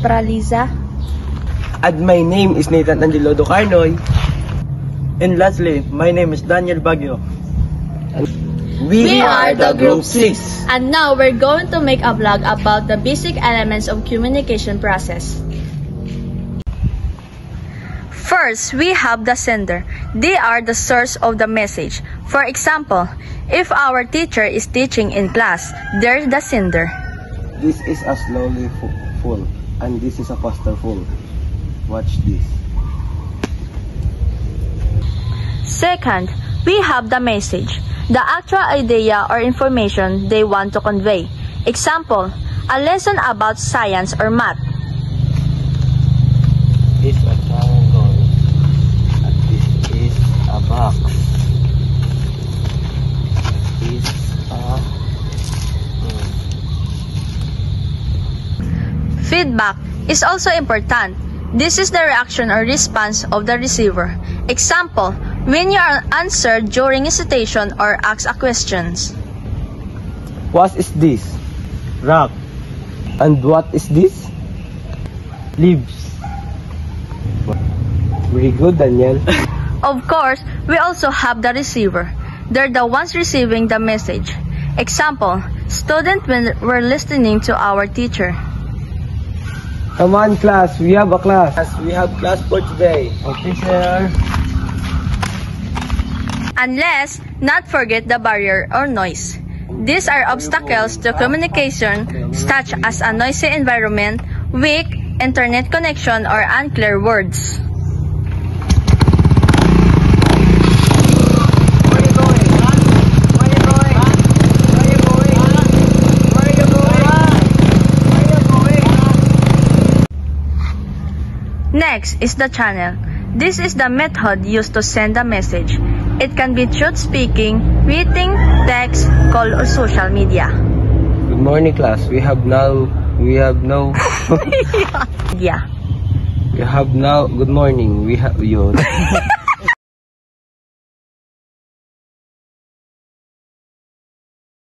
Praliza. And my name is Nathan Angelo Docarnoy. And lastly, my name is Daniel Baguio. We are the Group 6. And now we're going to make a vlog about the basic elements of communication process. First, we have the sender. They are the source of the message. For example, if our teacher is teaching in class, they're the sender. This is a slowly full, and this is a faster full. Watch this. Second, we have the message, the actual idea or information they want to convey. Example, a lesson about science or math. This is a triangle, and this is a box. This is a... Feedback is also important. This is the reaction or response of the receiver. Example, when you are answered during a citation or ask a questions. What is this? Rock. And what is this? Leaves. Very good, Daniel. Of course, we also have the receiver. They're the ones receiving the message. Example, students when we're listening to our teacher. Come on, class. We have a class. We have class for today. Okay, sir. And let's not forget the barrier or noise. These are obstacles to communication such as a noisy environment, weak internet connection, or unclear words. Next is the channel. This is the method used to send a message. It can be through speaking, writing, text, call, or social media. Good morning, class. We have no. Yeah. Good morning. We have you.